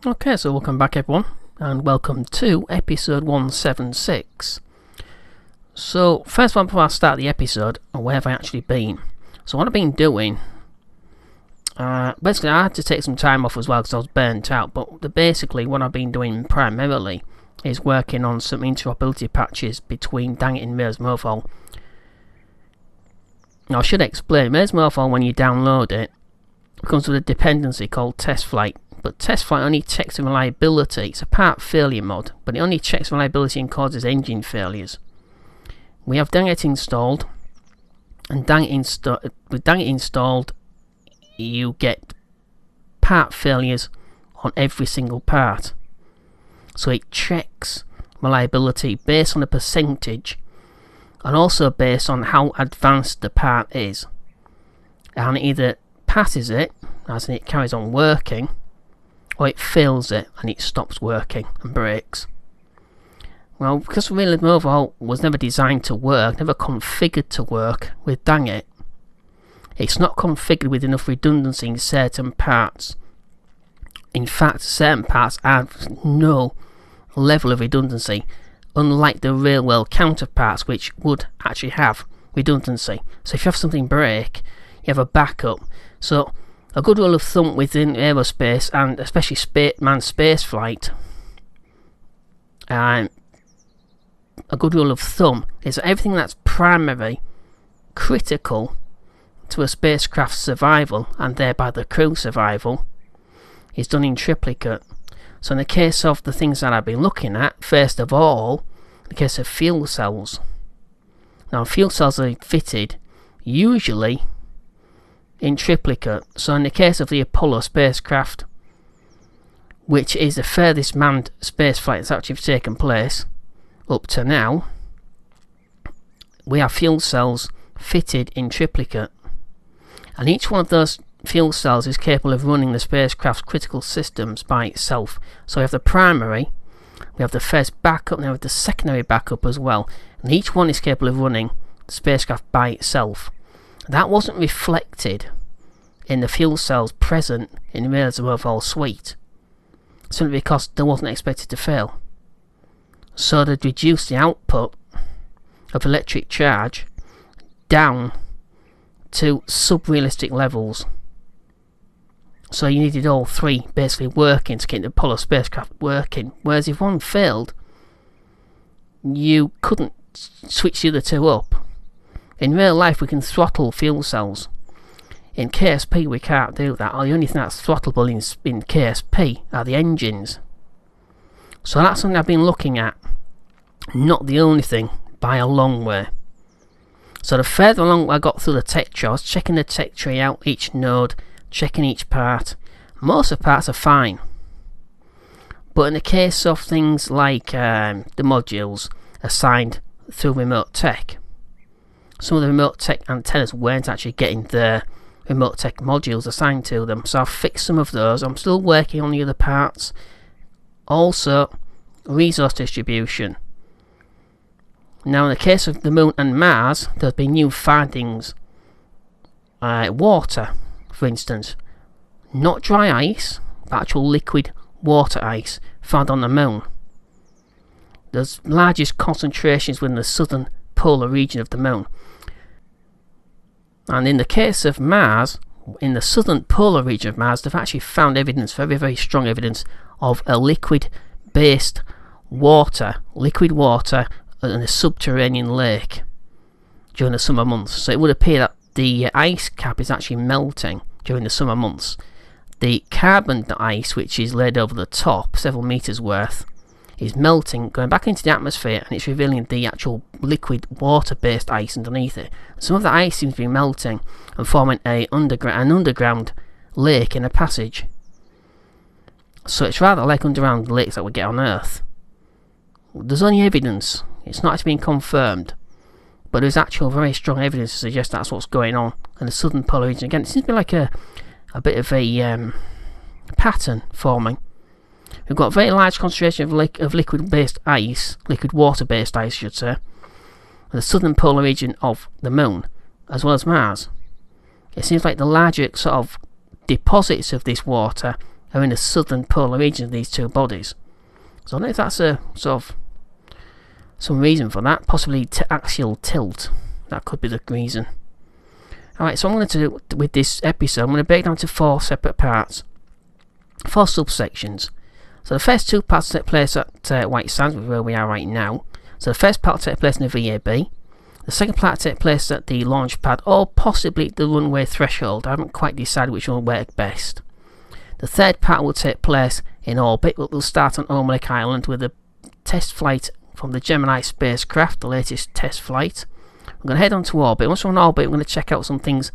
Okay, so welcome back everyone, and welcome to episode 176. So, first one before I start the episode, where have I actually been? So what I've been doing, basically I had to take some time off as well because I was burnt out, but basically what I've been doing primarily is working on some interoperability patches between Dang It and Realism Overhaul. Now I should explain, Realism Overhaul, when you download it, comes with a dependency called test flight. But test flight only checks the reliability. It's a part failure mod, but it only checks reliability and causes engine failures. We have Dang It installed, and with Dang It installed, you get part failures on every single part. So it checks reliability based on a percentage, and also based on how advanced the part is. And it either passes it, as in it carries on working, or it fails it and it stops working and breaks. Well, because Realism Overhaul was never designed to work, never configured to work with Dang It, it's not configured with enough redundancy in certain parts. In fact, certain parts have no level of redundancy, unlike the real world counterparts which would actually have redundancy. So if you have something break, you have a backup. So a good rule of thumb within aerospace, and especially manned space flight, a good rule of thumb is that everything that's primary critical to a spacecraft's survival, and thereby the crew survival, is done in triplicate. So in the case of the things that I've been looking at, first of all, in the case of fuel cells. Now fuel cells are fitted usually in triplicate. So in the case of the Apollo spacecraft, which is the furthest manned space flight that's actually taken place up to now, we have fuel cells fitted in triplicate, and each one of those fuel cells is capable of running the spacecraft's critical systems by itself. So we have the primary, we have the first backup, and we have the secondary backup as well, and each one is capable of running the spacecraft by itself. That wasn't reflected in the fuel cells present in the Realism Overhaul suite, simply because they wasn't expected to fail. So they'd reduce the output of electric charge down to sub-realistic levels. So you needed all three basically working to get the Apollo spacecraft working, whereas if one failed, you couldn't switch the other two up. In real life we can throttle fuel cells. In KSP we can't do that. The only thing that's throttleable in KSP are the engines. So that's something I've been looking at. Not the only thing by a long way. So the further along I got through the tech tree, I was checking the tech tree out, each node, checking each part. Most of the parts are fine. But in the case of things like the modules assigned through remote tech, some of the remote tech antennas weren't actually getting their remote tech modules assigned to them, so I've fixed some of those. I'm still working on the other parts. Also, resource distribution. Now in the case of the Moon and Mars, there's been new findings. Water, for instance. Not dry ice, but actual liquid water ice found on the Moon. There's largest concentrations within the southern polar region of the Moon. And in the case of Mars, in the southern polar region of Mars, they've actually found evidence, very, very strong evidence, of a liquid-based water in a subterranean lake during the summer months. So it would appear that the ice cap is actually melting during the summer months. The carbon ice, which is laid over the top, several meters worth, is melting, going back into the atmosphere, and it's revealing the actual liquid water-based ice underneath it. Some of the ice seems to be melting and forming an underground lake in a passage. So it's rather like underground lakes that we get on Earth. There's only evidence, it's not actually been confirmed, but there's actual very strong evidence to suggest that's what's going on in the southern polar region. Again, it seems to be like a bit of a pattern forming. We've got a very large concentration of liquid-based ice, liquid water-based ice, I should say, in the southern polar region of the Moon, as well as Mars. It seems like the larger sort of deposits of this water are in the southern polar region of these two bodies. So I don't know if that's a sort of some reason for that, possibly axial tilt. That could be the reason. Alright, so I'm going to do with this episode, I'm going to break down to 4 separate parts, 4 subsections. So the first 2 parts take place at White Sands, where we are right now. So the first part will take place in the VAB. The second part will take place at the launch pad, or possibly the runway threshold. I haven't quite decided which one will work best. The third part will take place in orbit, but we'll start on Home Lake Island with a test flight from the Gemini Spacecraft, the latest test flight. We're going to head on to orbit. Once we're on orbit, we're going to check out some things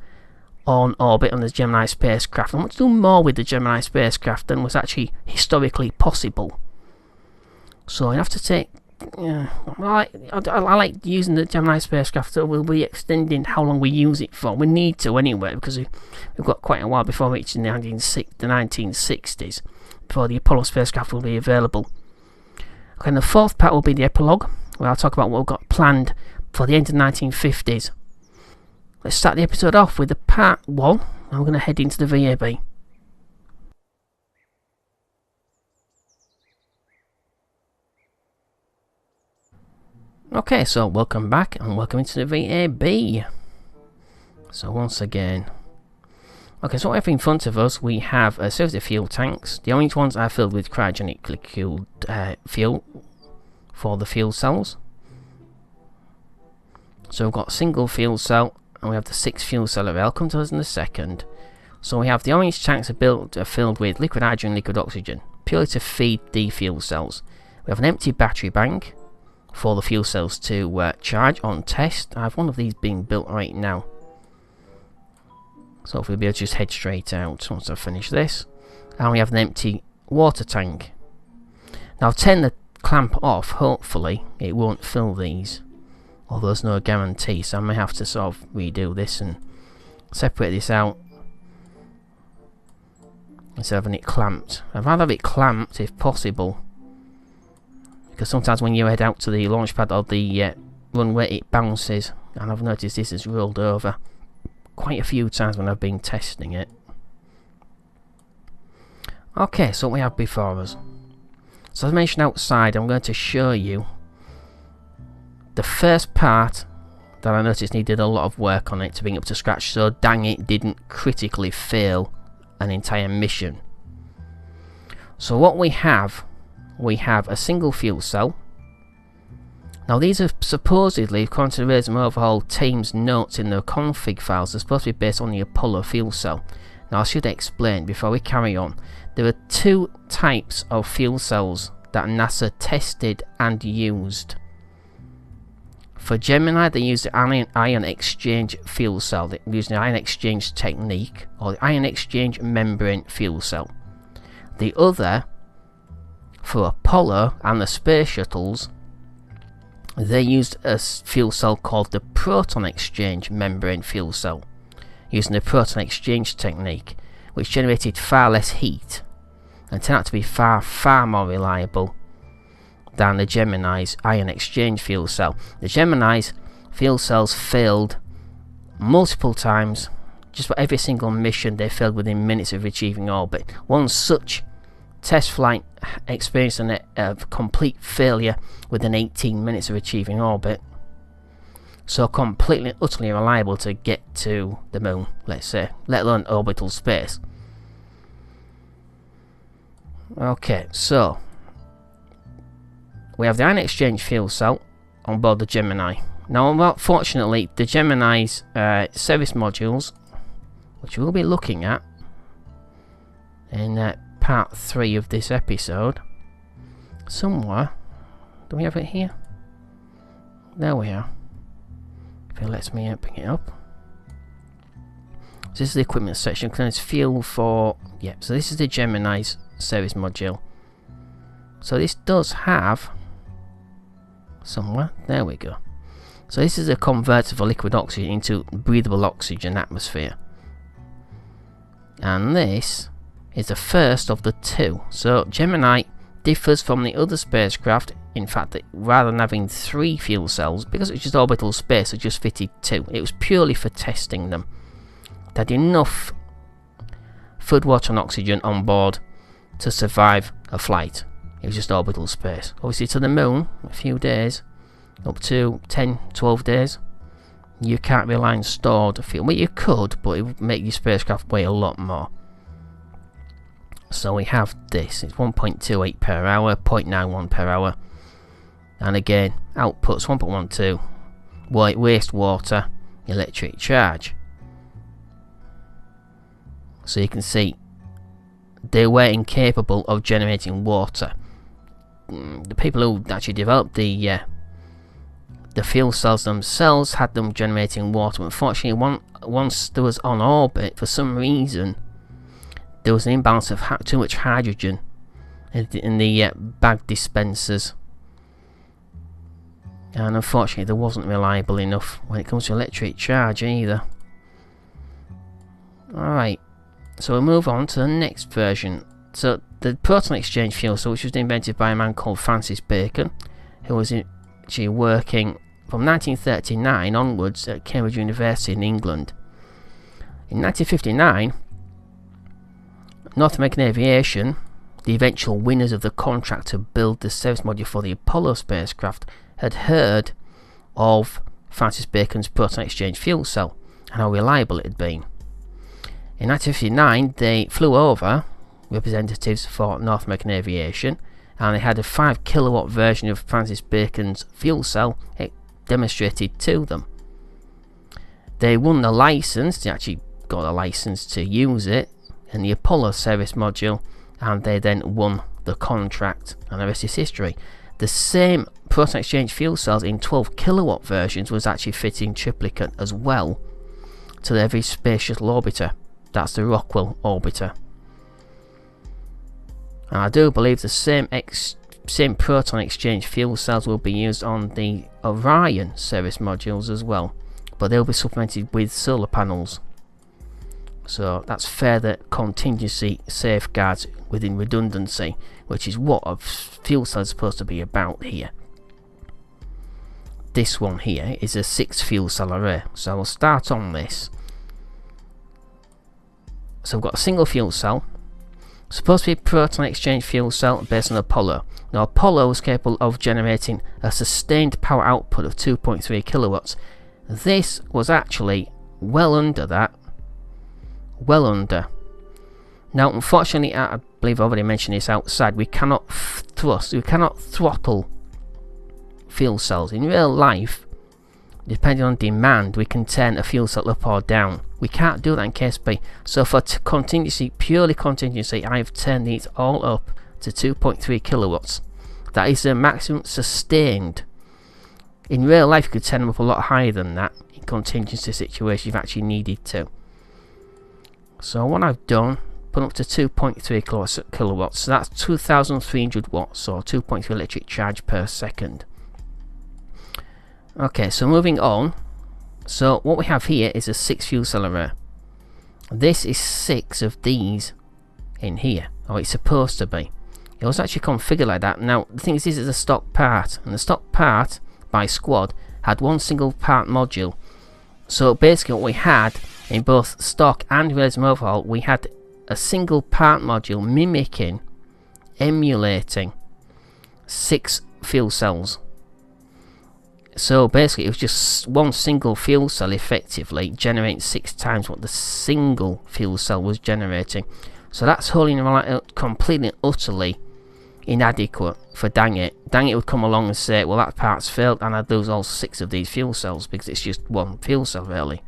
on orbit on the Gemini Spacecraft. I want to do more with the Gemini Spacecraft than was actually historically possible. So I have to take... I like using the Gemini Spacecraft, so we'll be extending how long we use it for. We need to anyway, because we've got quite a while before reaching the 1960s, before the Apollo spacecraft will be available. Okay, and the fourth part will be the epilogue, where I'll talk about what we've got planned for the end of the 1950s. Let's start the episode off with the part 1, and we're going to head into the VAB. Okay, so welcome back and welcome into the VAB. So once again, okay, so we have in front of us, we have a series of fuel tanks. The orange ones are filled with cryogenically cooled fuel for the fuel cells. So we've got a single fuel cell, and we have the 6 fuel cell array. I'll come to us in a second. So we have the orange tanks are filled with liquid hydrogen and liquid oxygen, purely to feed the fuel cells. We have an empty battery bank for the fuel cells to charge on test. I have one of these being built right now, so hopefully we'll be able to just head straight out once I finish this. And we have an empty water tank. Now I'll turn the clamp off, hopefully it won't fill these, although there's no guarantee, so I may have to sort of redo this and separate this out instead of having it clamped. I'd rather have it clamped if possible, because sometimes when you head out to the launch pad or the runway, it bounces, and I've noticed this has rolled over quite a few times when I've been testing it. Okay, so what we have before us. So as I mentioned outside, I'm going to show you the first part that I noticed needed a lot of work on it to bring it up to scratch, so dang it didn't critically fail an entire mission. So what we have a single fuel cell. Now these are supposedly, according to the Realism Overhaul team's notes in their config files, they're supposed to be based on the Apollo fuel cell. Now I should explain before we carry on, there are 2 types of fuel cells that NASA tested and used. For Gemini, they used the ion exchange fuel cell. They used the ion exchange technique, or the ion exchange membrane fuel cell. The other, for Apollo and the space shuttles, they used a fuel cell called the Proton exchange membrane fuel cell, using the Proton exchange technique, which generated far less heat and turned out to be far more reliable than the Gemini's ion exchange fuel cell. The Gemini's fuel cells failed multiple times. Just about every single mission they failed within minutes of achieving orbit. One such test flight experienced a complete failure within 18 minutes of achieving orbit. So completely, utterly reliable to get to the moon, let's say, let alone orbital space. Okay, so we have the ion exchange fuel cell on board the Gemini. Now, unfortunately, the Gemini's service modules, which we'll be looking at in part 3 of this episode, somewhere. Do we have it here? There we are. If it lets me bring it up. So this is the equipment section. Contains fuel for... Yep, so this is the Gemini's service module. So this does have... somewhere. There we go. So this is a converter for liquid oxygen into breathable oxygen atmosphere. And this is the first of the 2. So Gemini differs from the other spacecraft, in fact, that rather than having 3 fuel cells, because it's just orbital space, it just fitted 2. It was purely for testing them. They had enough food, water and oxygen on board to survive a flight. It was just orbital space. Obviously to the moon, a few days, up to 10-12 days, you can't rely on stored fuel. Well, you could, but it would make your spacecraft weigh a lot more. So we have this. It's 1.28 per hour, 0.91 per hour. And again, outputs 1.12, wastewater, electric charge. So you can see they were incapable of generating water. The people who actually developed the fuel cells themselves had them generating water. Unfortunately, once there was on orbit, for some reason, there was an imbalance of too much hydrogen in the bag dispensers. And unfortunately, there wasn't reliable enough when it comes to electric charge either. Alright, so we'll move on to the next version. So the proton exchange fuel cell, which was invented by a man called Francis Bacon, who was actually working from 1939 onwards at Cambridge University in England. In 1959, North American Aviation, the eventual winners of the contract to build the service module for the Apollo spacecraft, had heard of Francis Bacon's proton exchange fuel cell and how reliable it had been. In 1959, they flew over representatives for North American Aviation, and they had a 5 kilowatt version of Francis Bacon's fuel cell demonstrated to them. They won the license, they actually got a license to use it in the Apollo service module, and they then won the contract, and the rest is history. The same proton exchange fuel cells in 12 kilowatt versions was actually fitting triplicate as well to the very space shuttle orbiter. That's the Rockwell orbiter. And I do believe the same proton exchange fuel cells will be used on the Orion service modules as well, but they'll be supplemented with solar panels. So that's further contingency safeguards within redundancy, which is what a fuel cell is supposed to be about here. This one here is a 6 fuel cell array, so we'll start on this. So we've got a single fuel cell, supposed to be a proton exchange fuel cell based on Apollo. Now Apollo was capable of generating a sustained power output of 2.3 kilowatts. This was actually well under that. Well under. Now unfortunately, I believe I already mentioned this outside, we cannot throttle fuel cells. In real life, depending on demand, we can turn a fuel cell up or down. We can't do that in KSP. So for contingency, purely contingency, I've turned these all up to 2.3 kilowatts. That is the maximum sustained. In real life, you could turn them up a lot higher than that. In contingency situations, you've actually needed to. So what I've done, put up to 2.3 kilowatts. So that's 2,300 watts, or 2.3 electric charge per second. Okay, so moving on. So what we have here is a 6 fuel cell array. This is 6 of these in here, or it's supposed to be. It was actually configured like that. Now the thing is, this is a stock part, and the stock part by squad had one single part module. So basically what we had in both stock and Realism Overhaul, we had a single part module mimicking, emulating 6 fuel cells. So basically it was just one single fuel cell effectively generating 6 times what the single fuel cell was generating. So that's wholly completely and utterly inadequate for Dang It. Dang It would come along and say, well, that part's failed and I'd lose all 6 of these fuel cells, because it's just one fuel cell really.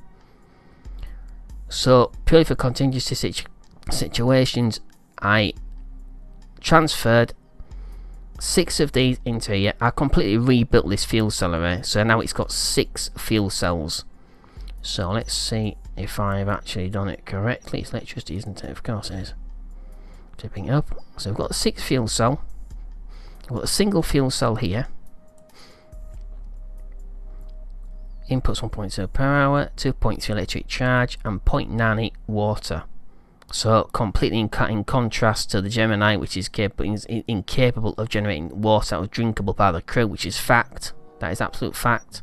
So purely for contingency situations, I transferred 6 of these into here. I completely rebuilt this fuel cell array, so now it's got 6 fuel cells. So let's see if I've actually done it correctly. It's electricity, isn't it? Of course it is. Tipping it up. So we've got a 6 fuel cell. We've got a single fuel cell here. Inputs 1.0 per hour, 2.3 electric charge, and 0.98 water. So completely in contrast to the Gemini, which is incapable of generating water that was drinkable by the crew, which is fact. That is absolute fact.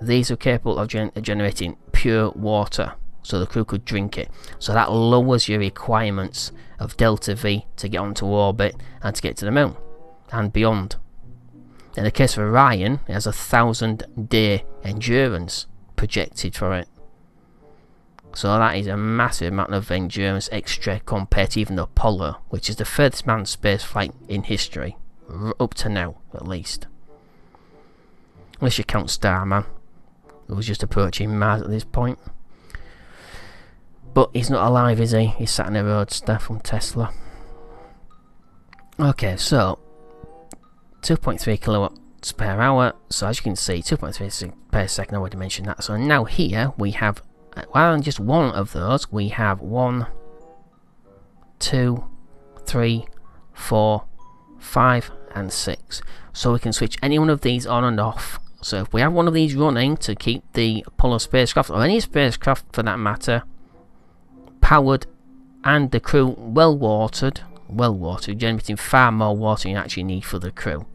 These are capable of generating pure water. so the crew could drink it. So that lowers your requirements of delta V to get onto orbit and to get to the moon and beyond. In the case of Orion, it has 1,000-day endurance projected for it. So that is a massive amount of endurance extra compared to even the Apollo, which is the furthest manned space flight in history, up to now at least. Unless you count Starman, who was just approaching Mars at this point. But he's not alive, is he? He's sat in a roadster from Tesla. Okay, so 2.3 kilowatts per hour. So as you can see, 2.3 per second. I already mentioned that. So now here we have, well, on just one of those, we have 1, 2, 3, 4, 5, and 6. So we can switch any one of these on and off. So if we have one of these running to keep the Apollo spacecraft, or any spacecraft for that matter, powered and the crew well watered, generating far more water than you actually need for the crew.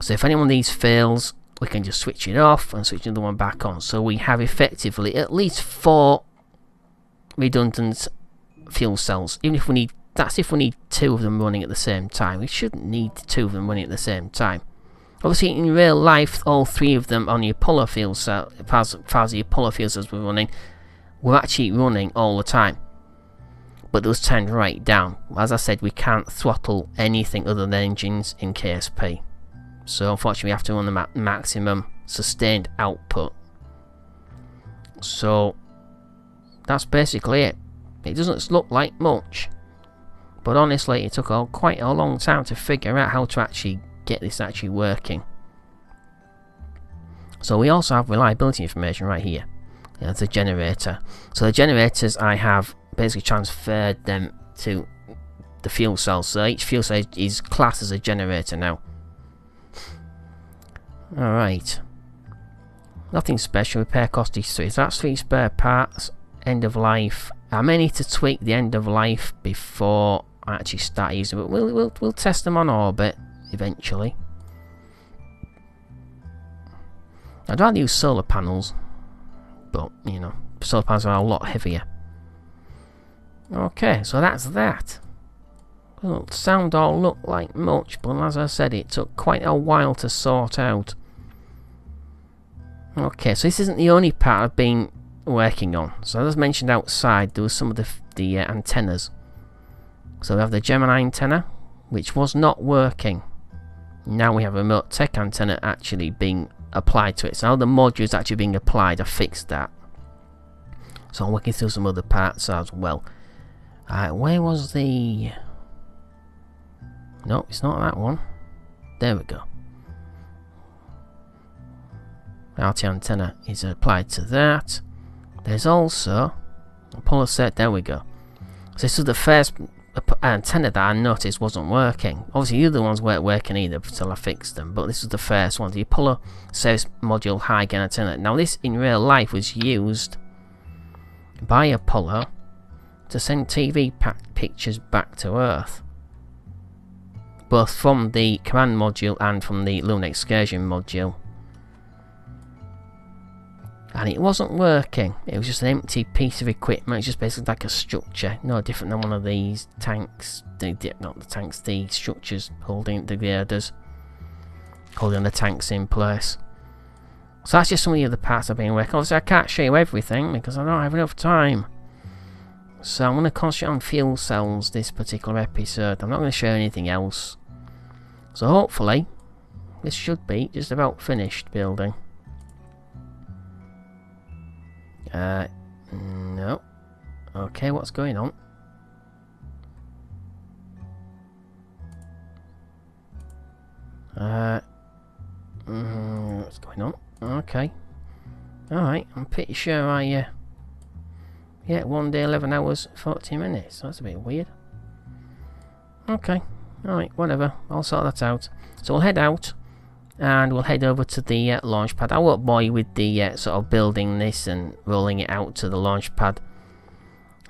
So if any one of these fails, we can just switch it off and switch another one back on. So we have effectively at least 4 redundant fuel cells. Even if we need, that's if we need 2 of them running at the same time. We shouldn't need 2 of them running at the same time. Obviously, in real life, all 3 of them on the Apollo fuel cell, as far as the Apollo fuel cells were running, were actually running all the time. But those turned right down. As I said, we can't throttle anything other than engines in KSP. So unfortunately, we have to run them at maximum sustained output. So that's basically it. It doesn't look like much, but honestly, it took quite a long time to figure out how to actually get this actually working. So we also have reliability information right here. That's a generator. So the generators, I have basically transferred them to the fuel cells. So each fuel cell is classed as a generator now. Alright. Nothing special. Repair cost is 3. So that's 3 spare parts. End of life. I may need to tweak the end of life before I actually start using it. But we'll test them on orbit eventually. I'd rather use solar panels, but you know, solar panels are a lot heavier. Okay, so that's that. Doesn't sound or look like much, but as I said, it took quite a while to sort out. Okay, so this isn't the only part I've been working on. So as mentioned outside, there was some of the antennas. So we have the Gemini antenna, which was not working. Now we have a remote tech antenna actually being applied to it. So now the module is actually being applied. I fixed that. So I'm working through some other parts as well. Where was the... No, it's not that one. There we go. The RT antenna is applied to that. There's also Apollo set. There we go. So this was the first antenna that I noticed wasn't working. Obviously the other ones weren't working either until I fixed them, but this was the first one, the Apollo Service Module High Gain Antenna. Now this in real life was used by Apollo to send TV pictures back to Earth, both from the command module and from the lunar excursion module. And it wasn't working. It was just an empty piece of equipment. It's just basically like a structure, no different than one of these tanks. Not the tanks, the structures holding the girders, holding the tanks in place. So that's just some of the other parts I've been working on. Obviously I can't show you everything because I don't have enough time. So I'm going to concentrate on fuel cells this particular episode. I'm not going to show anything else. So hopefully this should be just about finished building. No. Okay, what's going on? What's going on? Okay. Alright, I'm pretty sure I, yeah, 1 day, 11 hours, 40 minutes. That's a bit weird. Okay. Alright, whatever. I'll sort that out. So we'll head out. And we'll head over to the launch pad. I won't bore you with the sort of building this and rolling it out to the launch pad,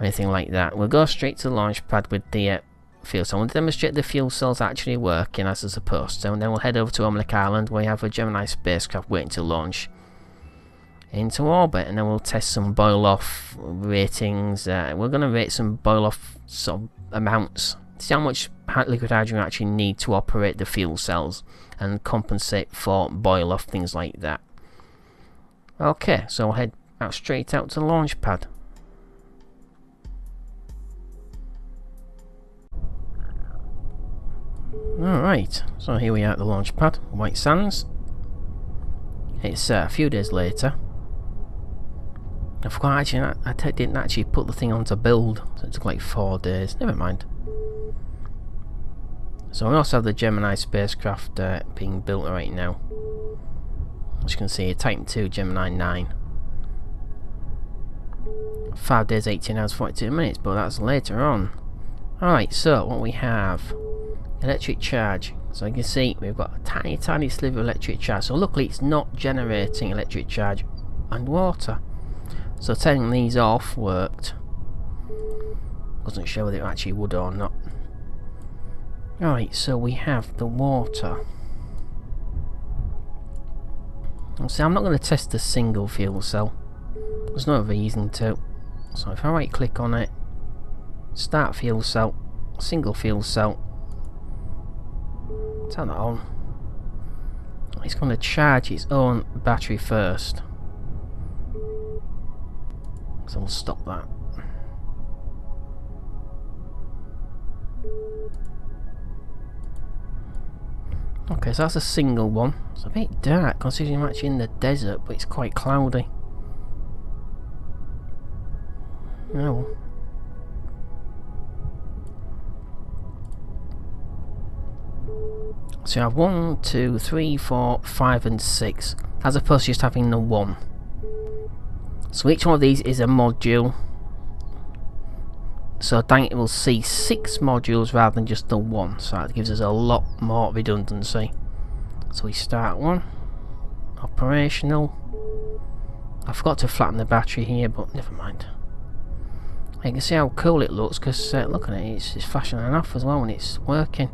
anything like that. We'll go straight to the launch pad with the fuel cell. We'll demonstrate the fuel cells actually working as they're supposed to, and then we'll head over to Omelek Island where we have a Gemini spacecraft waiting to launch into orbit, and then we'll test some boil off ratings. We're going to rate some boil off sort of amounts, see how much liquid hydrogen we actually need to operate the fuel cells and compensate for boil off, things like that. Okay, so we'll head out straight out to the launch pad. Alright, so here we are at the launch pad, White Sands. It's a few days later. I forgot actually, I didn't actually put the thing on to build, so it took like 4 days. Never mind. So we also have the Gemini Spacecraft being built right now. As you can see, a Type 2 Gemini 9. 5 days, 18 hours, 42 minutes, but that's later on. Alright, so what we have, electric charge. So you can see we've got a tiny sliver of electric charge. So luckily it's not generating electric charge and water. So turning these off worked. Wasn't sure whether it actually would or not. Alright, so we have the water. So I'm not going to test the single fuel cell. There's no reason to. So if I right click on it, start fuel cell, single fuel cell, turn that on. It's going to charge its own battery first. So we'll stop that. Okay, so that's a single one. It's a bit dark considering I'm actually in the desert, but it's quite cloudy. Oh. So you have 1, 2, 3, 4, 5 and 6, as opposed to just having the 1. So each one of these is a module. So dang it will see 6 modules rather than just the 1. So that gives us a lot more redundancy. So we start one. Operational. I forgot to flatten the battery here, but never mind. You can see how cool it looks because look at it, it's flashing enough as well when it's working.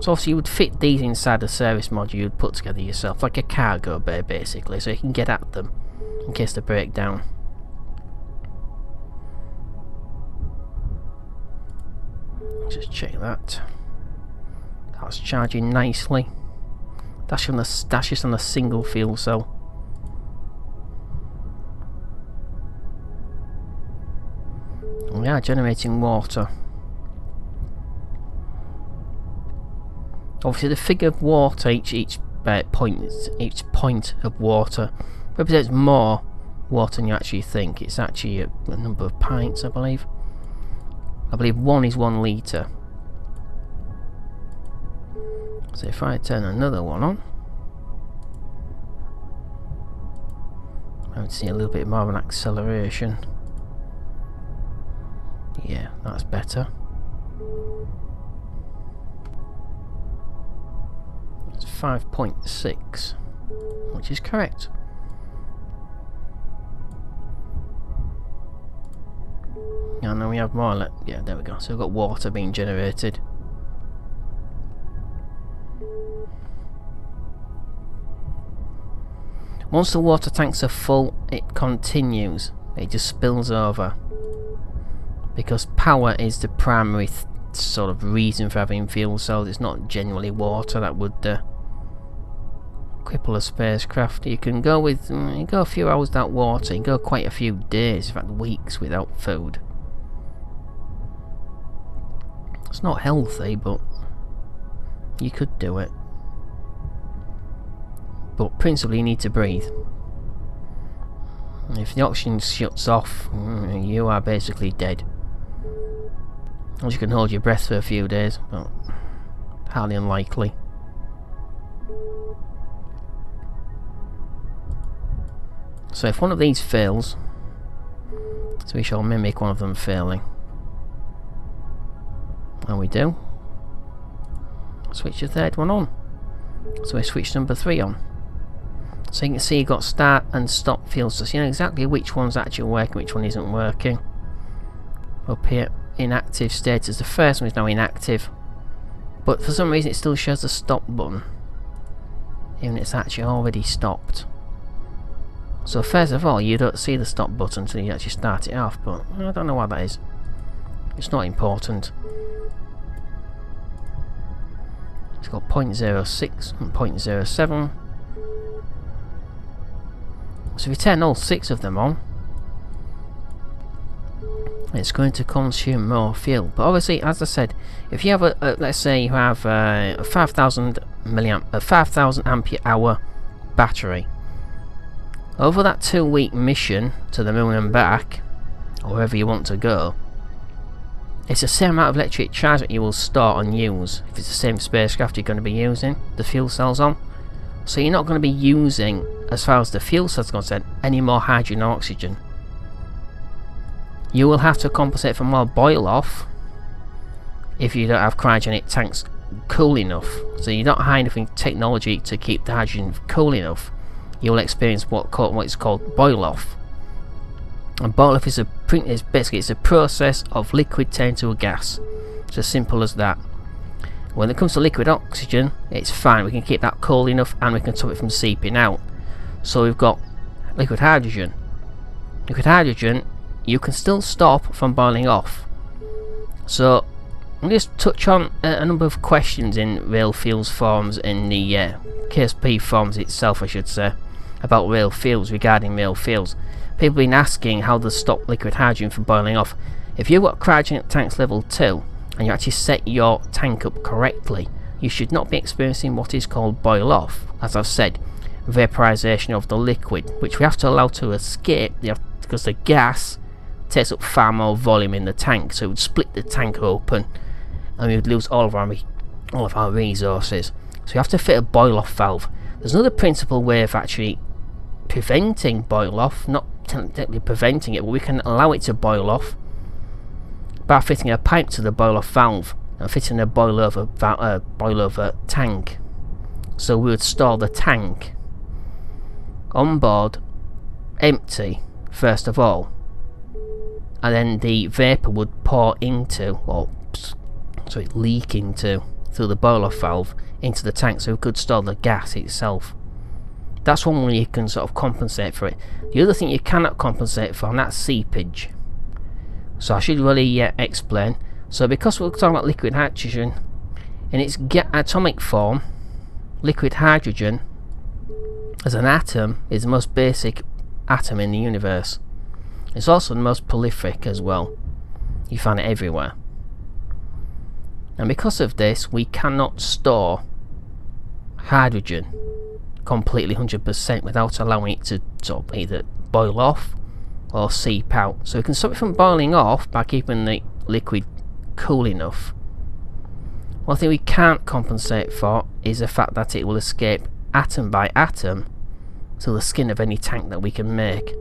So obviously you would fit these inside a service module you'd put together yourself, like a cargo bay basically, so you can get at them in case they break down. Just check that. That's charging nicely. That's just on a single fuel cell. We are generating water. Obviously the figure of water, each point of water represents more water than you actually think. It's actually a number of pints, I believe. I believe 1 is 1 litre. So if I turn another one on, I would see a little bit more of an acceleration. Yeah, that's better. It's 5.6, which is correct. And then we have more. Yeah, there we go. So we've got water being generated. Once the water tanks are full, it continues. It just spills over. Because power is the primary sort of reason for having fuel cells. It's not genuinely water that would cripple a spacecraft. You can go with you go a few hours without water. You can go quite a few days, in fact weeks, without food. It's not healthy, but you could do it. But principally you need to breathe. If the oxygen shuts off, you are basically dead. Unless you can hold your breath for a few days, but highly unlikely. So if one of these fails, so we shall mimic one of them failing. And we do. Switch the third one on. So we switch number 3 on. So you can see you've got start and stop fuel cells. So you know exactly which one's actually working, which one isn't working. Up here, inactive status. The first one is now inactive, but for some reason it still shows the stop button. even if it's actually already stopped. So first of all, you don't see the stop button until you actually start it off, but I don't know why that is. It's not important. It's got 0.06 and 0.07. So if you turn all 6 of them on, it's going to consume more fuel. But obviously, as I said, if you have let's say you have a 5,000 ampere hour battery, over that 2-week mission to the moon and back, or wherever you want to go, it's the same amount of electric charge that you will store and use if it's the same spacecraft you're going to be using the fuel cells on. So you're not going to be using, as far as the fuel cells are concerned, any more hydrogen or oxygen. You will have to compensate for more boil off if you don't have cryogenic tanks cool enough. So you don't have enough technology to keep the hydrogen cool enough. You will experience what is called boil off. And boil off is basically a process of liquid turning to a gas. It's as simple as that. When it comes to liquid oxygen, it's fine. We can keep that cold enough, and we can stop it from seeping out. So we've got liquid hydrogen. Liquid hydrogen, you can still stop from boiling off. So I'll just touch on a number of questions in real fuels forums, in the KSP forums itself, I should say, about real fuels, regarding real fuels. People have been asking how to stop liquid hydrogen from boiling off. If you've got cryogenic tanks level 2 and you actually set your tank up correctly, you should not be experiencing what is called boil off. As I've said, vaporization of the liquid, which we have to allow to escape because the gas takes up far more volume in the tank, so it would split the tank open and we would lose all of our resources. So you have to fit a boil off valve. There's another principal way of actually preventing boil off, not technically preventing it, but we can allow it to boil off by fitting a pipe to the boil off valve and fitting a boil over tank. So we would store the tank on board empty first of all, and then the vapor would pour into, or sorry, leak into, through the boil off valve into the tank, so we could store the gas itself. That's one way you can sort of compensate for it. The other thing you cannot compensate for, and that's seepage. So I should really explain. So because we're talking about liquid hydrogen, in its atomic form, liquid hydrogen as an atom is the most basic atom in the universe. It's also the most prolific as well. You find it everywhere. And because of this, we cannot store hydrogen completely 100% without allowing it to sort of either boil off or seep out. So we can stop it from boiling off by keeping the liquid cool enough. One thing we can't compensate for is the fact that it will escape atom by atom to the skin of any tank that we can make.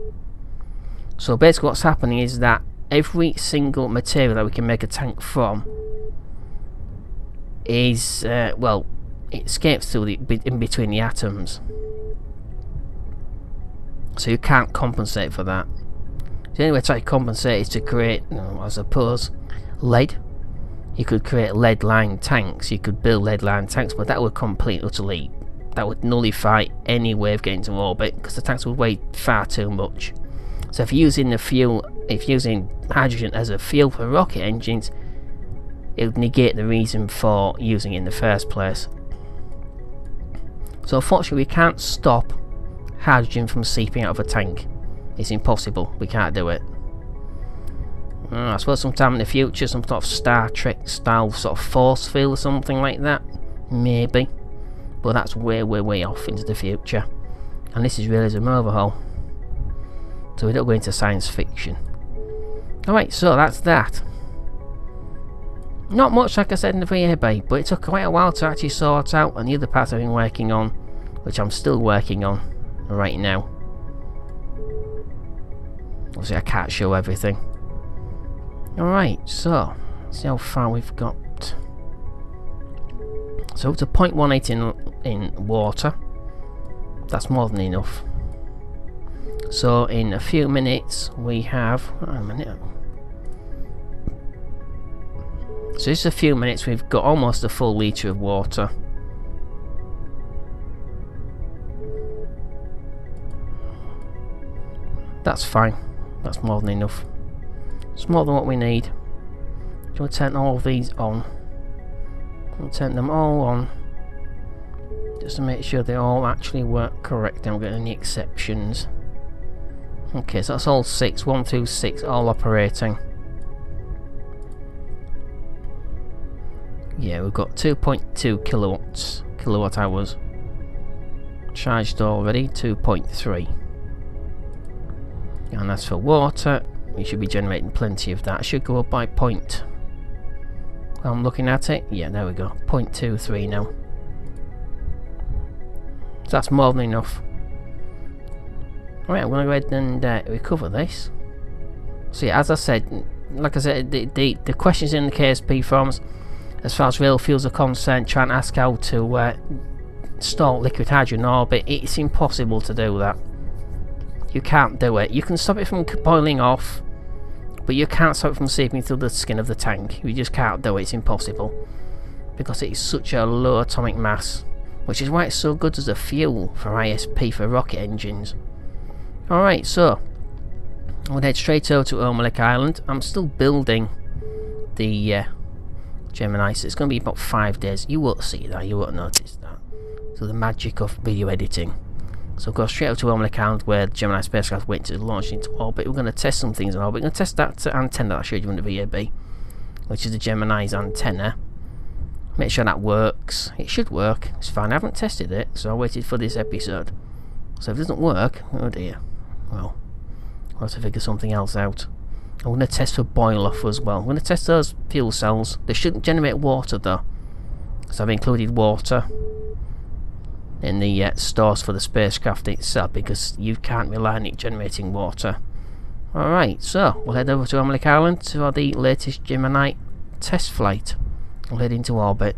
So basically what's happening is that every single material that we can make a tank from is, well, it escapes through in between the atoms. So you can't compensate for that. The only way to compensate is to create, I suppose, lead. You could create lead-lined tanks. You could build lead-lined tanks, but that would utterly, that would nullify any way of getting to orbit, because the tanks would weigh far too much. So if you're using the fuel, if you're using hydrogen as a fuel for rocket engines, it would negate the reason for using it in the first place. So unfortunately we can't stop hydrogen from seeping out of a tank. It's impossible, we can't do it. I suppose sometime in the future, some sort of Star Trek style sort of force field or something like that, maybe. But that's way, way, way off into the future. And this is Realism Overhaul, so we don't go into science fiction. Alright, so that's that. Not much, like I said in the VA, but it took quite a while to actually sort out, and the other parts I've been working on, which I'm still working on right now. Obviously I can't show everything. Alright, so see how far we've got. So up to 0.18 in water. That's more than enough. So in a few minutes we have, a minute. So just a few minutes we've got almost a full litre of water. That's fine. That's more than enough. It's more than what we need. Do you want to turn all of these on? We'll turn them all on, just to make sure they all actually work correct. Don't get any exceptions. Okay, so that's all 6, 1 through 6, all operating. Yeah, we've got 2.2 kilowatt hours charged already. 2.3, and as for water, we should be generating plenty of that. It should go up by point. I'm looking at it. Yeah, there we go. 0.23 now. So that's more than enough. Alright, I'm going to go ahead and recover this. So yeah, as I said, like I said, the questions in the KSP forums, as far as real fuels are concerned, trying to ask how to store liquid hydrogen in orbit, it's impossible to do that. You can't do it. You can stop it from boiling off, but you can't stop it from seeping through the skin of the tank. You just can't do it. It's impossible, because it's such a low atomic mass, which is why it's so good as a fuel for ISP for rocket engines. Alright, so we'll head straight over to Omelek Island. I'm still building the Gemini, so it's going to be about 5 days. You won't see that, you won't notice that. So the magic of video editing. So go straight over to Omelek Island, where the Gemini Spacecraft went to launch into orbit. We're going to test some things in orbit. We're going to test that antenna that I showed you on the VAB, which is the Gemini's antenna. Make sure that works. It should work. It's fine. I haven't tested it, so I waited for this episode. So if it doesn't work, oh dear. Well, I'll have to figure something else out. I'm going to test for boil off as well. I'm going to test those fuel cells. They shouldn't generate water though, so I've included water in the stores for the spacecraft itself, because you can't rely on it generating water. Alright, so we'll head over to Omelek Island for the latest Gemini test flight. We'll head into orbit.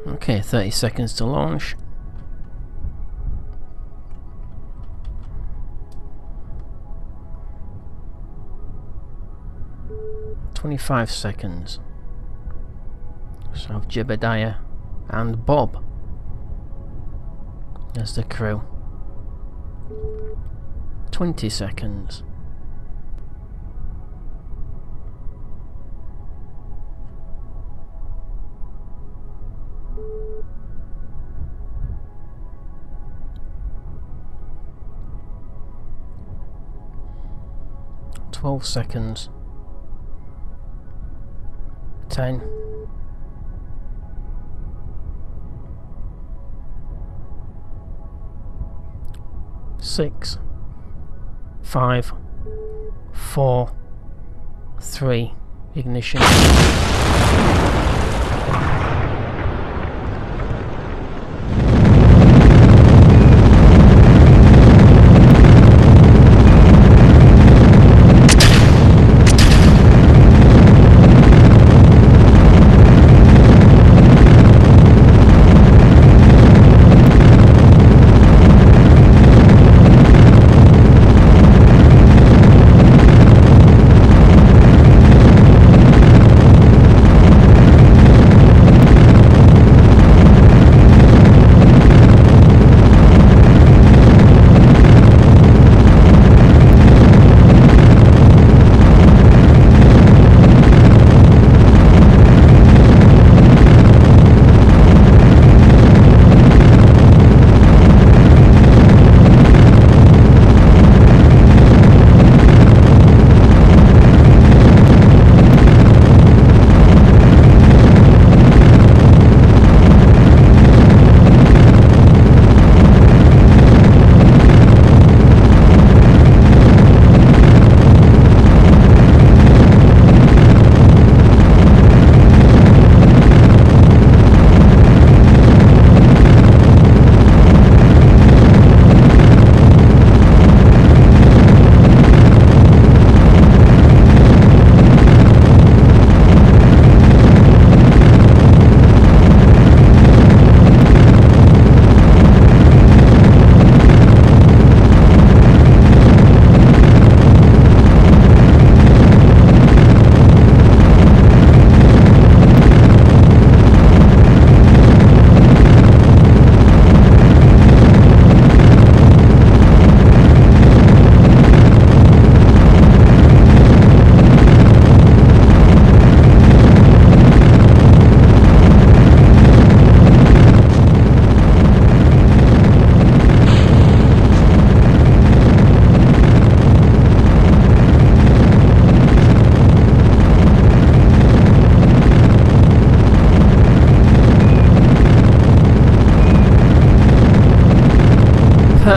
Okay, 30 seconds to launch. "25 seconds. So have Jebediah and Bob as the crew. 20 seconds. "12 seconds. 10. 6. 5. 4. 3. Ignition.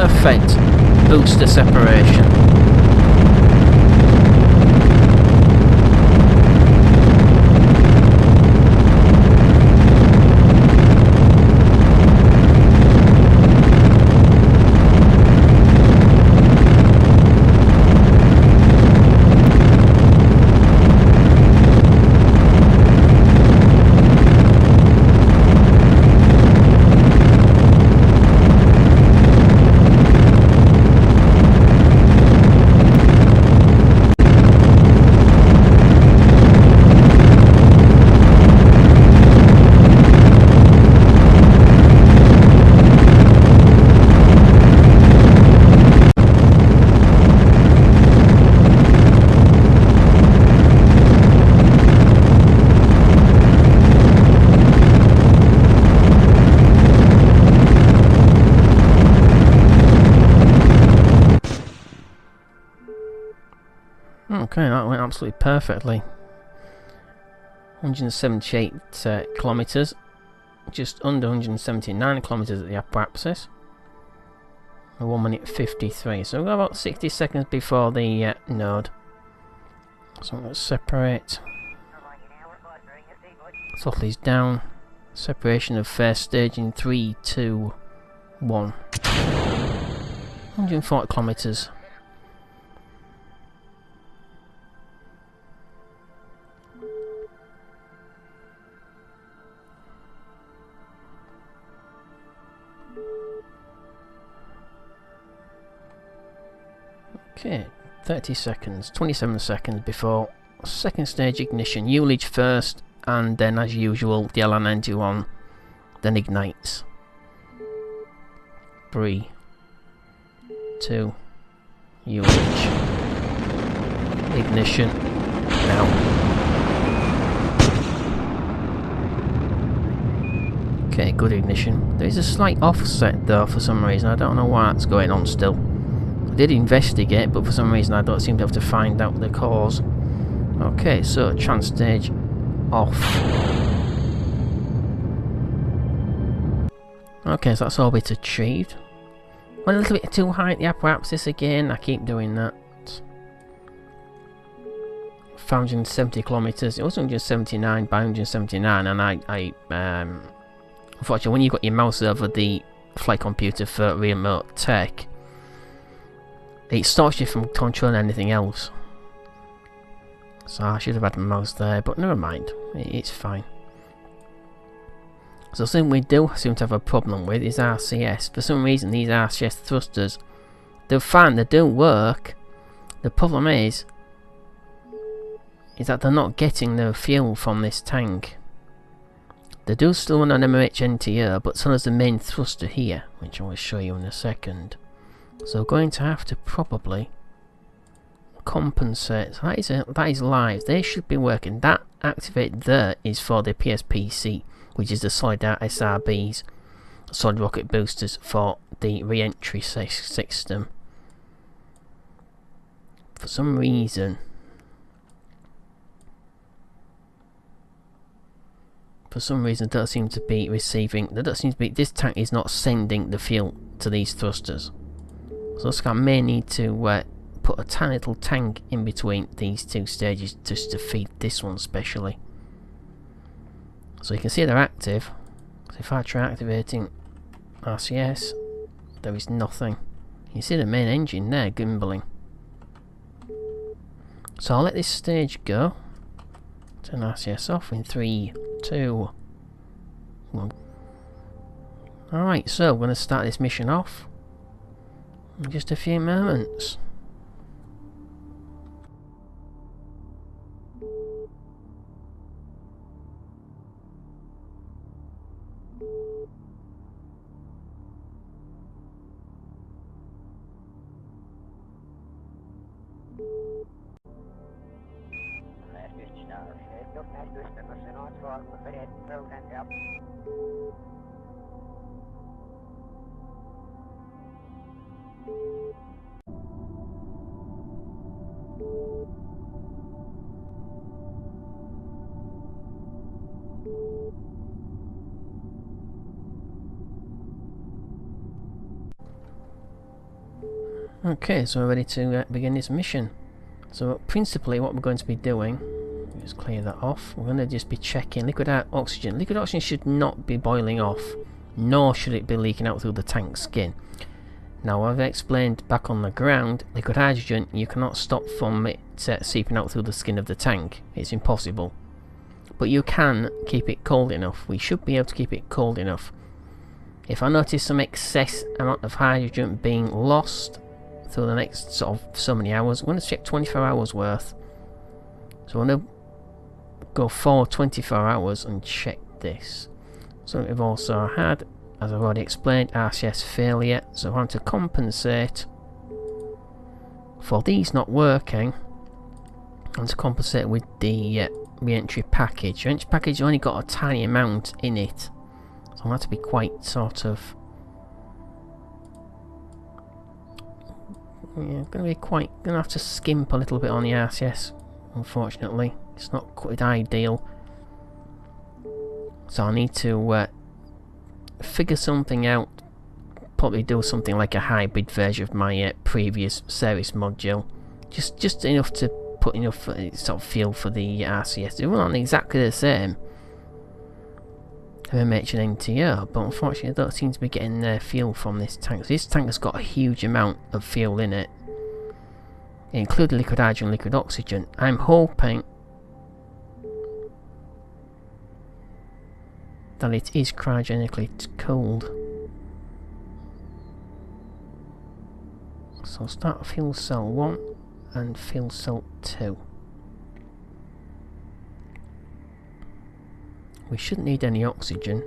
perfect booster separation. Okay, that went absolutely perfectly. 178 kilometers, just under 179 kilometers at the upper axis. 1 minute 53, so we've got about 60 seconds before the node. So let's separate. Throttle is down. Separation of first stage in 3, 2, 1. 140 kilometers. Okay, 30 seconds, 27 seconds before second stage ignition. Ullage first, and then as usual, the LN91 then ignites. 3, 2, Ullage. Ignition, now. Okay, good ignition. There is a slight offset though for some reason. I don't know why that's going on still. I did investigate, but for some reason I don't seem to be able to find out the cause. Okay, so trans stage off. Okay, so that's orbit achieved. Went a little bit too high at the upper axis again. I keep doing that. 570 kilometers. It was 179 by 179, and I unfortunately, when you've got your mouse over the flight computer for remote tech, it stops you from controlling anything else. So I should have had my mouse there, but never mind. It's fine. So something we do seem to have a problem with is RCS. For some reason, these RCS thrusters, they're fine, they do work. The problem is that they're not getting the fuel from this tank. They do still run an MHNTR, but so does the main thruster here, which I will show you in a second. So we're going to have to probably compensate. So that is live. They should be working. That activate there is for the PSPC, which is the solid SRBs, solid rocket boosters for the re-entry system. For some reason, they don't seem to be receiving. This tank is not sending the fuel to these thrusters. So I may need to put a tiny little tank in between these two stages just to feed this one specially. So you can see they're active. So if I try activating RCS, there is nothing. You see the main engine there gimbaling. So I'll let this stage go. Turn RCS off in 3, 2, 1. Alright, so we're going to start this mission off in just a few moments. Okay, so we're ready to begin this mission. So principally what we're going to be doing, just clear that off, we're going to just be checking liquid oxygen. Liquid oxygen should not be boiling off, nor should it be leaking out through the tank skin. Now, I've explained back on the ground, liquid hydrogen, you cannot stop from it seeping out through the skin of the tank. It's impossible. But you can keep it cold enough. We should be able to keep it cold enough. If I notice some excess amount of hydrogen being lost through the next sort of so many hours, I'm going to check 24 hours worth. So I'm going to go forward 24 hours and check this. So we've also had, as I've already explained, RSS failure, so I want to compensate for these not working and to compensate with the re-entry package. The re-entry package only got a tiny amount in it, so I have to be quite sort of gonna have to skimp a little bit on the RSS, unfortunately. It's not quite ideal, so I need to figure something out. Probably do something like a hybrid version of my previous service module, just enough to put enough sort of feel for the RCS. They run on exactly the same MH and NTO, but unfortunately I don't seem to be getting their fuel from this tank. So this tank has got a huge amount of fuel in it, including liquid hydrogen and liquid oxygen. I'm hoping that it is cryogenically cooled. So I'll start fuel cell 1 and fuel cell 2. We shouldn't need any oxygen.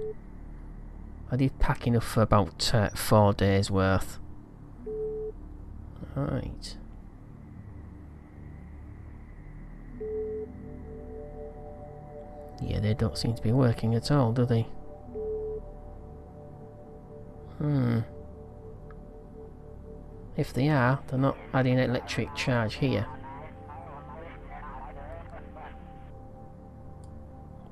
I did pack enough for about 4 days worth. Right. Yeah, they don't seem to be working at all, do they? If they are, they're not adding electric charge here.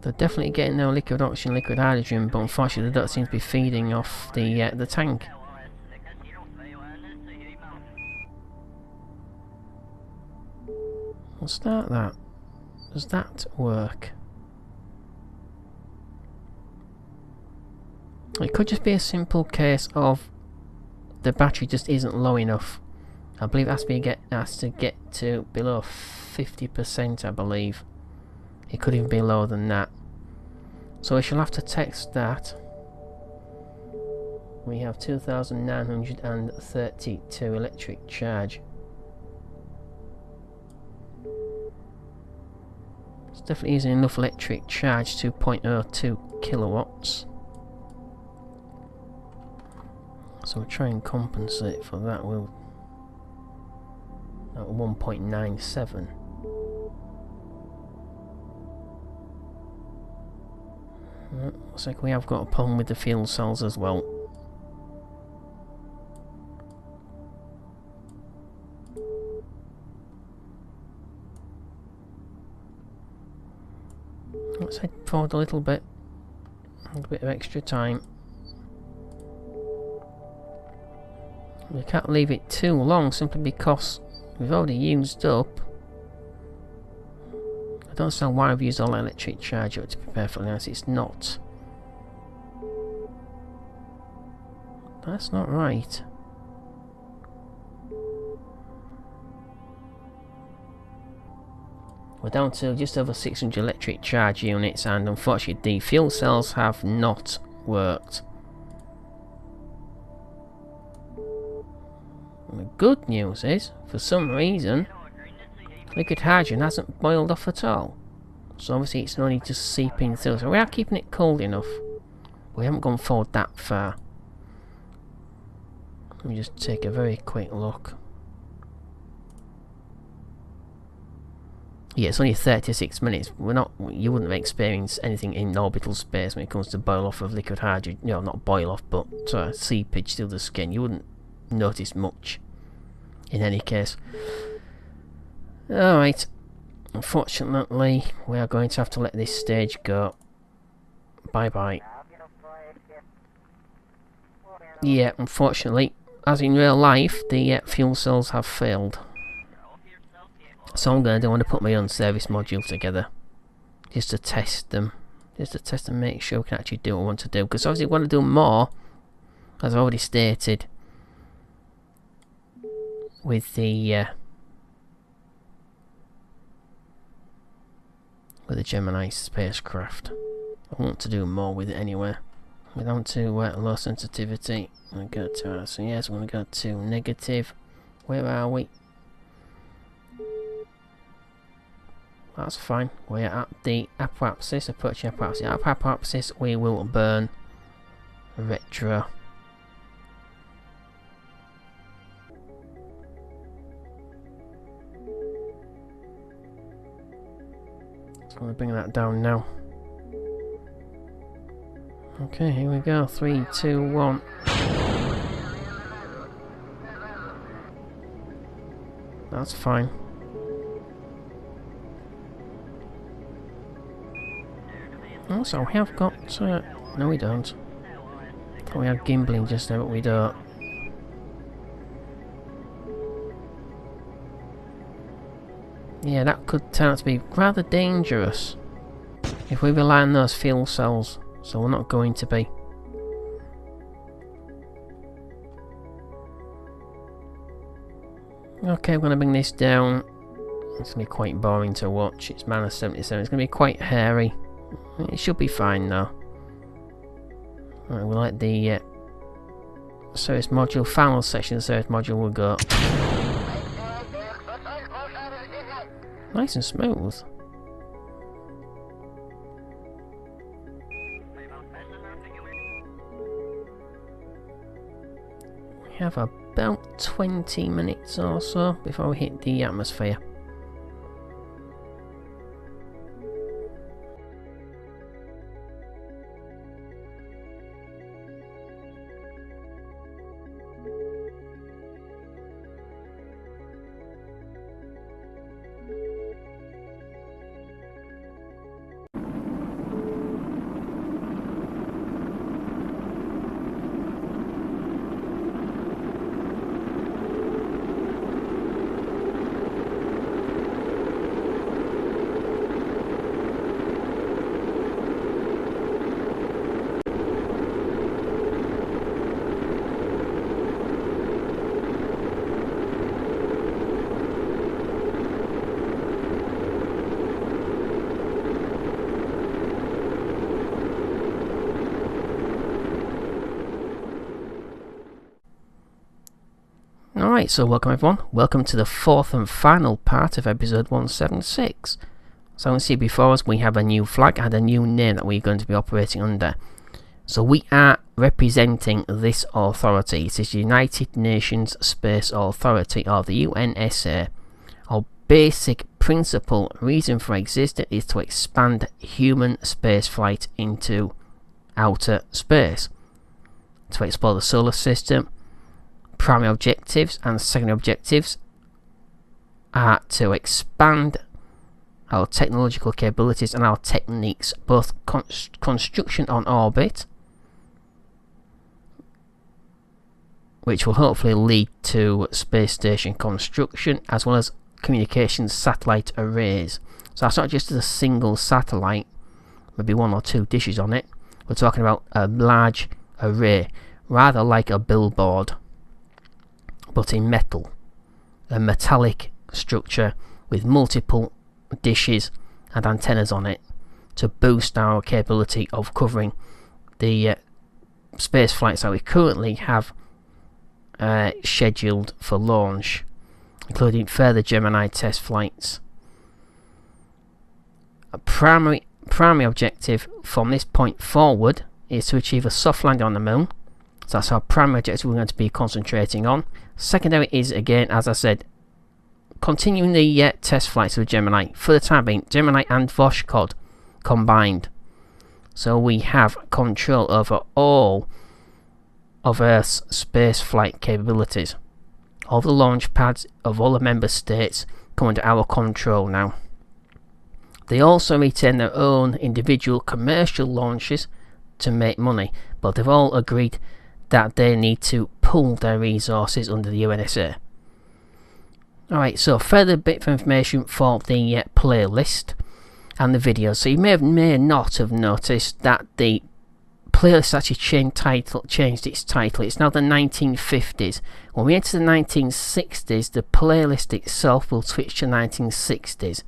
They're definitely getting no liquid oxygen, liquid hydrogen, but unfortunately they don't seem to be feeding off the tank. We'll start that. Does that work? It could just be a simple case of the battery just isn't low enough. I believe it has to get to below 50%, I believe. It could even be lower than that. So we shall have to test that. We have 2,932 electric charge. It's definitely using enough electric charge, 2.02 kilowatts. So we'll try and compensate for that with 1.97. Looks like we have got a problem with the fuel cells as well. Let's head forward a little bit of extra time. We can't leave it too long simply because we've already used up. I don't understand why I've used all electric charge up, to be perfectly honest. It's not. That's not right. We're down to just over 600 electric charge units, and unfortunately the fuel cells have not worked. The good news is, for some reason, liquid hydrogen hasn't boiled off at all. So obviously it's only just seeping through. So we are keeping it cold enough. We haven't gone forward that far. Let me just take a very quick look. Yeah, it's only 36 minutes. You wouldn't have experienced anything in orbital space when it comes to boil off of liquid hydrogen. No, not boil off, but seepage through the skin. You wouldn't notice much in any case. Alright, unfortunately we are going to have to let this stage go. Bye bye. Yeah, unfortunately as in real life, the fuel cells have failed. So I'm going to want to put my own service module together, just to test them. Just to test and make sure we can actually do what I want to do. Because obviously we want to do more, as I already stated, with the Gemini spacecraft. I want to do more with it anyway. We're down to low sensitivity. I'm going to go to RSS. I'm going to go to negative. Where are we? That's fine. We're at the apoapsis, approaching apoapsis. At apoapsis, we will burn retro. So I'm going to bring that down now. Okay, here we go. 3, 2, 1. That's fine. Also, we have got... no, we don't. Thought we had gimbling just now, but we don't. Yeah, that could turn out to be rather dangerous if we rely on those fuel cells. So we're not going to be. Okay, we're going to bring this down. It's going to be quite boring to watch. It's minus 77. It's going to be quite hairy. It should be fine though. Right, we'll let the service module, final section of the service module will go. Nice and smooth. We have about 20 minutes or so before we hit the atmosphere. Alright, so welcome everyone. Welcome to the fourth and final part of episode 176. So you can see before us we have a new flag and a new name that we're going to be operating under. So we are representing this authority. It is the United Nations Space Authority, or the UNSA. Our basic principle reason for existence is to expand human spaceflight into outer space, to explore the solar system. Primary objectives and secondary objectives are to expand our technological capabilities and our techniques, both construction on orbit, which will hopefully lead to space station construction, as well as communications satellite arrays. So that's not just a single satellite, maybe one or two dishes on it. We're talking about a large array, rather like a billboard, but in metal, a metallic structure with multiple dishes and antennas on it to boost our capability of covering the space flights that we currently have scheduled for launch, including further Gemini test flights. A primary objective from this point forward is to achieve a soft landing on the moon. So that's our primary objective we're going to be concentrating on. Secondary is, again, as I said, continuing the test flights with Gemini. For the time being, Gemini and Voskhod combined. So we have control over all of Earth's space flight capabilities. All the launch pads of all the member states come under our control now. They also retain their own individual commercial launches to make money, but they've all agreed that they need to pool their resources under the UNSA. Alright, so further bit of information for the playlist and the videos. So you may not have noticed that the playlist actually changed its title. It's now the 1950s. When we enter the 1960s, the playlist itself will switch to 1960s.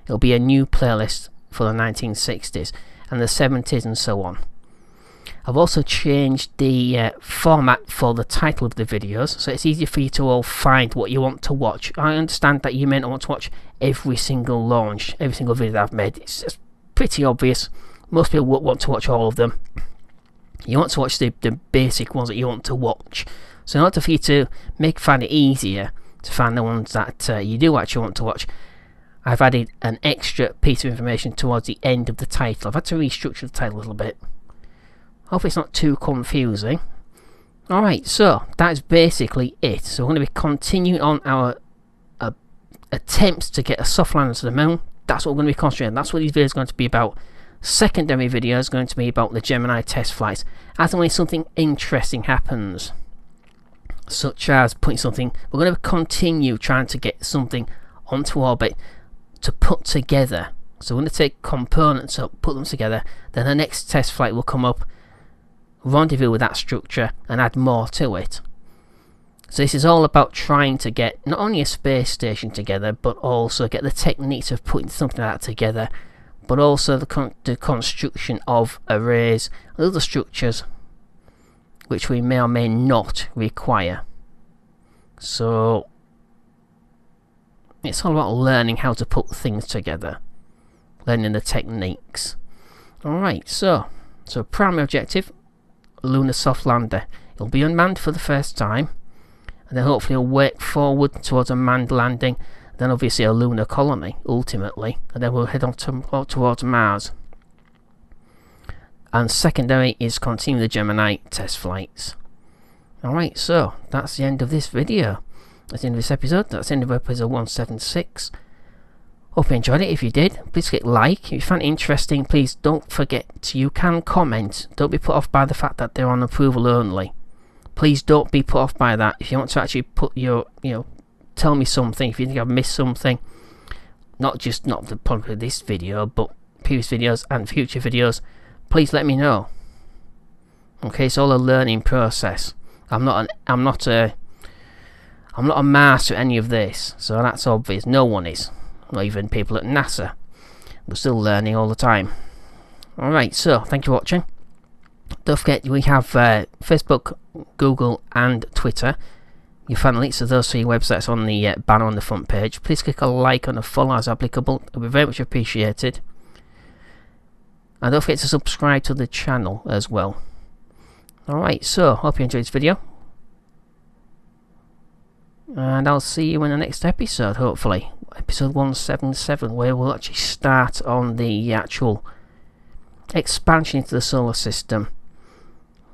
It'll be a new playlist for the 1960s and the 70s and so on. I've also changed the format for the title of the videos, so it's easier for you to all find what you want to watch. I understand that you may not want to watch every single launch, every single video that I've made. It's just pretty obvious. Most people won't want to watch all of them. You want to watch the basic ones that you want to watch. So in order for you to find it easier to find the ones that you do actually want to watch, I've added an extra piece of information towards the end of the title. I've had to restructure the title a little bit. Hope it's not too confusing. Alright, so that's basically it. So we're going to be continuing on our attempts to get a soft lander to the moon. That's what we're going to be concentrating on. That's what these videos are going to be about. Secondary video is going to be about the Gemini test flights, as and when something interesting happens, such as putting something. We're going to continue trying to get something onto orbit to put together. So we're going to take components up, put them together, then the next test flight will come up, rendezvous with that structure and add more to it. So this is all about trying to get not only a space station together, but also get the techniques of putting something like that together, but also the construction of arrays and other structures which we may or may not require. So it's all about learning how to put things together, learning the techniques. Alright, so primary objective, lunar soft lander. It'll be unmanned for the first time, and then hopefully it'll work forward towards a manned landing, then obviously a lunar colony ultimately, and then we'll head on towards Mars. And secondary is continue the Gemini test flights. Alright, so that's the end of this video. That's the end of this episode. That's the end of episode 176. Hope you enjoyed it. If you did, please click like. If you found it interesting, please don't forget you can comment. Don't be put off by the fact that they're on approval only. Please don't be put off by that. If you want to actually put your, tell me something, if you think I've missed something, not probably this video, but previous videos and future videos, please let me know. Okay, it's all a learning process. I'm not a master at any of this, so that's obvious. No one is. Not even people at NASA. We're still learning all the time. Alright, so thank you for watching. Don't forget we have Facebook, Google and Twitter. You'll find links to those three websites on the banner on the front page. Please click a like and a follow as applicable. It will be very much appreciated. And don't forget to subscribe to the channel as well. Alright, so hope you enjoyed this video. And I'll see you in the next episode, hopefully. Episode 177, where we'll actually start on the actual expansion into the solar system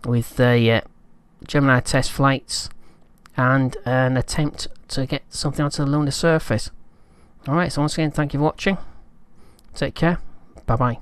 with the Gemini test flights and an attempt to get something onto the lunar surface. Alright, so once again, thank you for watching. Take care. Bye bye.